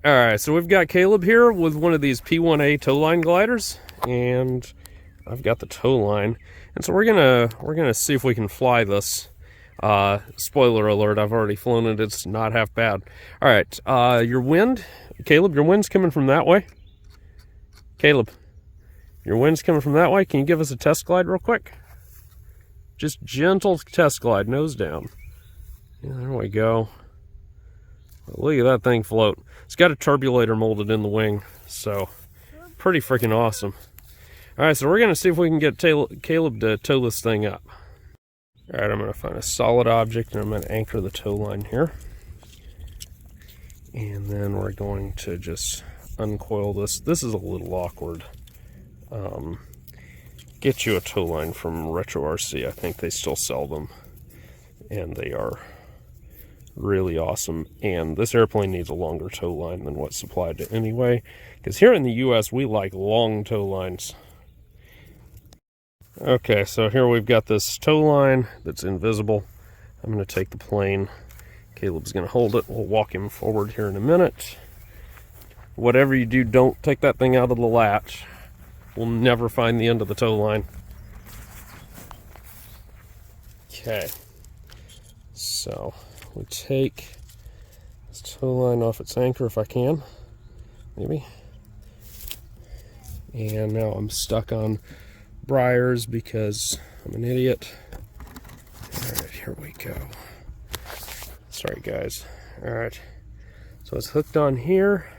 Alright, so we've got Caleb here with one of these P1A towline gliders, and I've got the towline, and so we're gonna see if we can fly this. Spoiler alert, I've already flown it, it's not half bad. Alright, your wind, Caleb, your wind's coming from that way. Caleb, your wind's coming from that way. Can you give us a test glide real quick? Just gentle test glide, nose down. Yeah, there we go. Look at that thing float. It's got a turbulator molded in the wing, so pretty freaking awesome. All right, so we're gonna see if we can get Caleb to tow this thing up. All right, I'm gonna find a solid object and I'm gonna anchor the tow line here. And then we're going to just uncoil this. This is a little awkward. Get you a tow line from Retro RC. I think they still sell them, and they are really awesome. And this airplane needs a longer tow line than what's supplied to anyway, because here in the US we like long tow lines. Okay, so here we've got this tow line that's invisible. I'm going to take the plane. Caleb's going to hold it. We'll walk him forward here in a minute. Whatever you do, don't take that thing out of the latch. We'll never find the end of the tow line. Okay, so we take this tow line off its anchor if I can, maybe. And now I'm stuck on briars because I'm an idiot. All right, here we go. Sorry guys. All right, so it's hooked on here.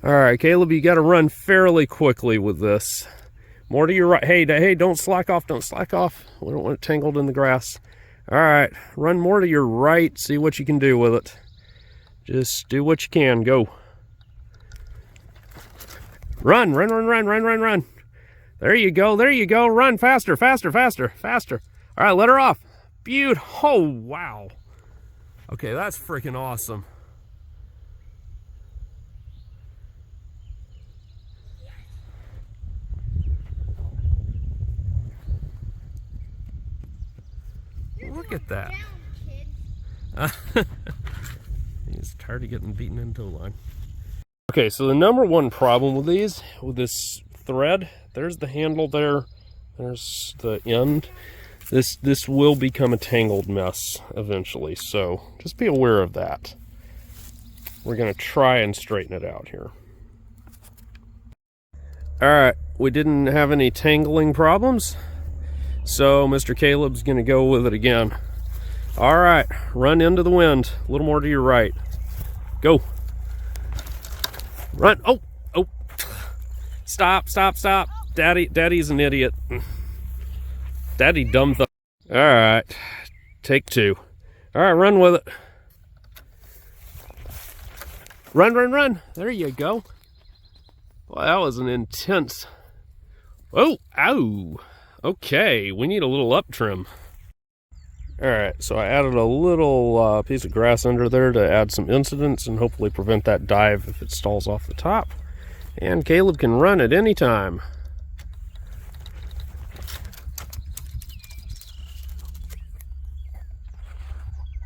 All right, Caleb, you got to run fairly quickly with this. More to your right. Hey, don't slack off. Don't slack off. We don't want it tangled in the grass. All right, run more to your right. See what you can do with it. Just do what you can. Go. Run. There you go. Run faster. All right, let her off. Beautiful. Oh, wow. Okay, that's freaking awesome. Look at that. He's tired of getting beaten into a line. Okay, so the number one problem with these, with this thread, there's the handle there, there's the end. This will become a tangled mess eventually, so just be aware of that. We're gonna try and straighten it out here. All right, we didn't have any tangling problems. So Mr. Caleb's gonna go with it again. All right, run into the wind. A little more to your right. Go. Run. Oh. Stop. Daddy's an idiot. Daddy dumb thing. All right, take two. All right, run with it. Run. There you go. Well, that was an intense. Oh, ow. Okay, we need a little up trim. All right, so I added a little piece of grass under there to add some incidence and hopefully prevent that dive if it stalls off the top. And Caleb can run at any time.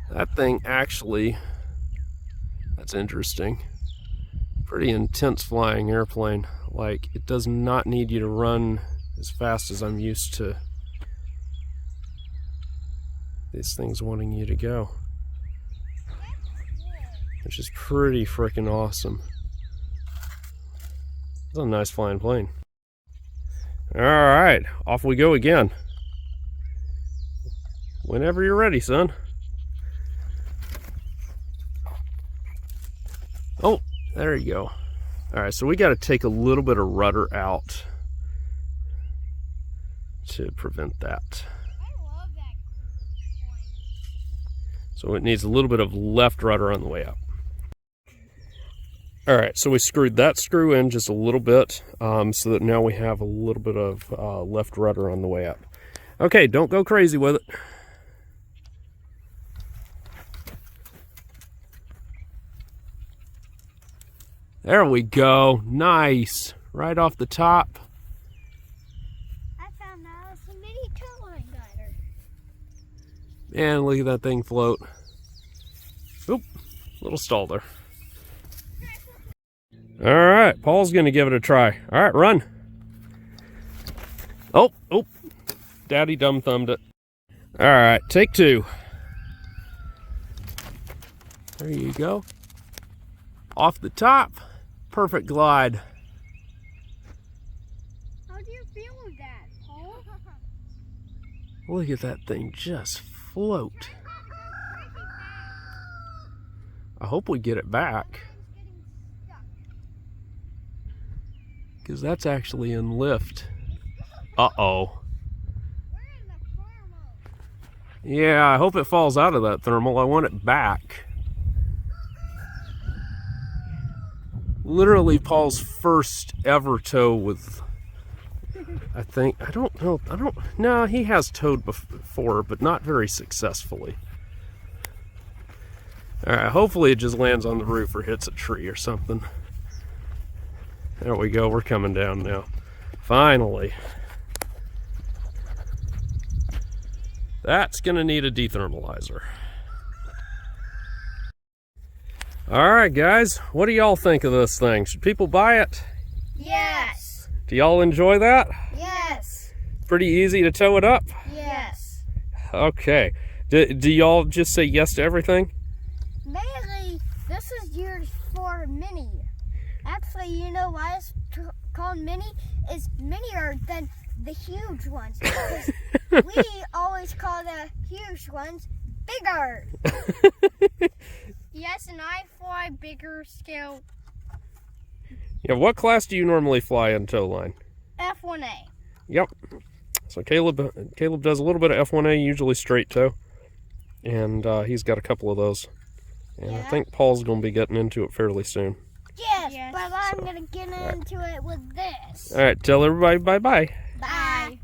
That thing actually, that's interesting. Pretty intense flying airplane. Like, it does not need you to run as fast as I'm used to these things wanting you to go, which is pretty freaking awesome. It's a nice flying plane. All right, off we go again. Whenever you're ready, son. Oh, there you go. All right, so we got to take a little bit of rudder out to prevent that. I love that point. So it needs a little bit of left rudder on the way up. All right, so we screwed that screw in just a little bit so that now we have a little bit of left rudder on the way up. Okay, don't go crazy with it. There we go. Nice. Right off the top. A mini towline glider. And look at that thing float. Oop, little stall there. All right, Paul's gonna give it a try. All right, run. Oh, Daddy dumb thumbed it. All right, take 2. There you go. Off the top, perfect glide. How do you feel with that, Paul? Look at that thing just float. I hope we get it back, because that's actually in lift. Uh-oh. Yeah, I hope it falls out of that thermal. I want it back. Literally Paul's first ever tow with, I don't know, no, he has towed before, but not very successfully. All right, hopefully it just lands on the roof or hits a tree or something. There we go, we're coming down now. Finally. That's gonna need a dethermalizer. All right, guys, what do y'all think of this thing? Should people buy it? Yes. Do y'all enjoy that? Yes. Pretty easy to tow it up? Yes. Okay. Do y'all just say yes to everything? Mainly, this is used for mini. Actually, you know why it's called mini? It's minier than the huge ones. Because we always call the huge ones bigger. Yes, and I fly bigger scale. Yeah, what class do you normally fly in towline? P1A. Yep. So Caleb does a little bit of F1A, usually straight tow. And he's got a couple of those. And I think Paul's going to be getting into it fairly soon. Yes, but I'm going to get into it with this. All right, tell everybody bye-bye. Bye.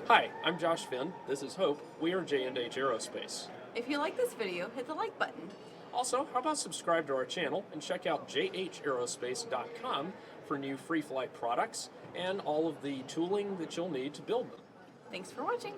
Hi, I'm Josh Finn. This is Hope. We are J&H Aerospace. If you like this video, hit the like button. Also, how about subscribe to our channel and check out jhaerospace.com for new free flight products and all of the tooling that you'll need to build them. Thanks for watching.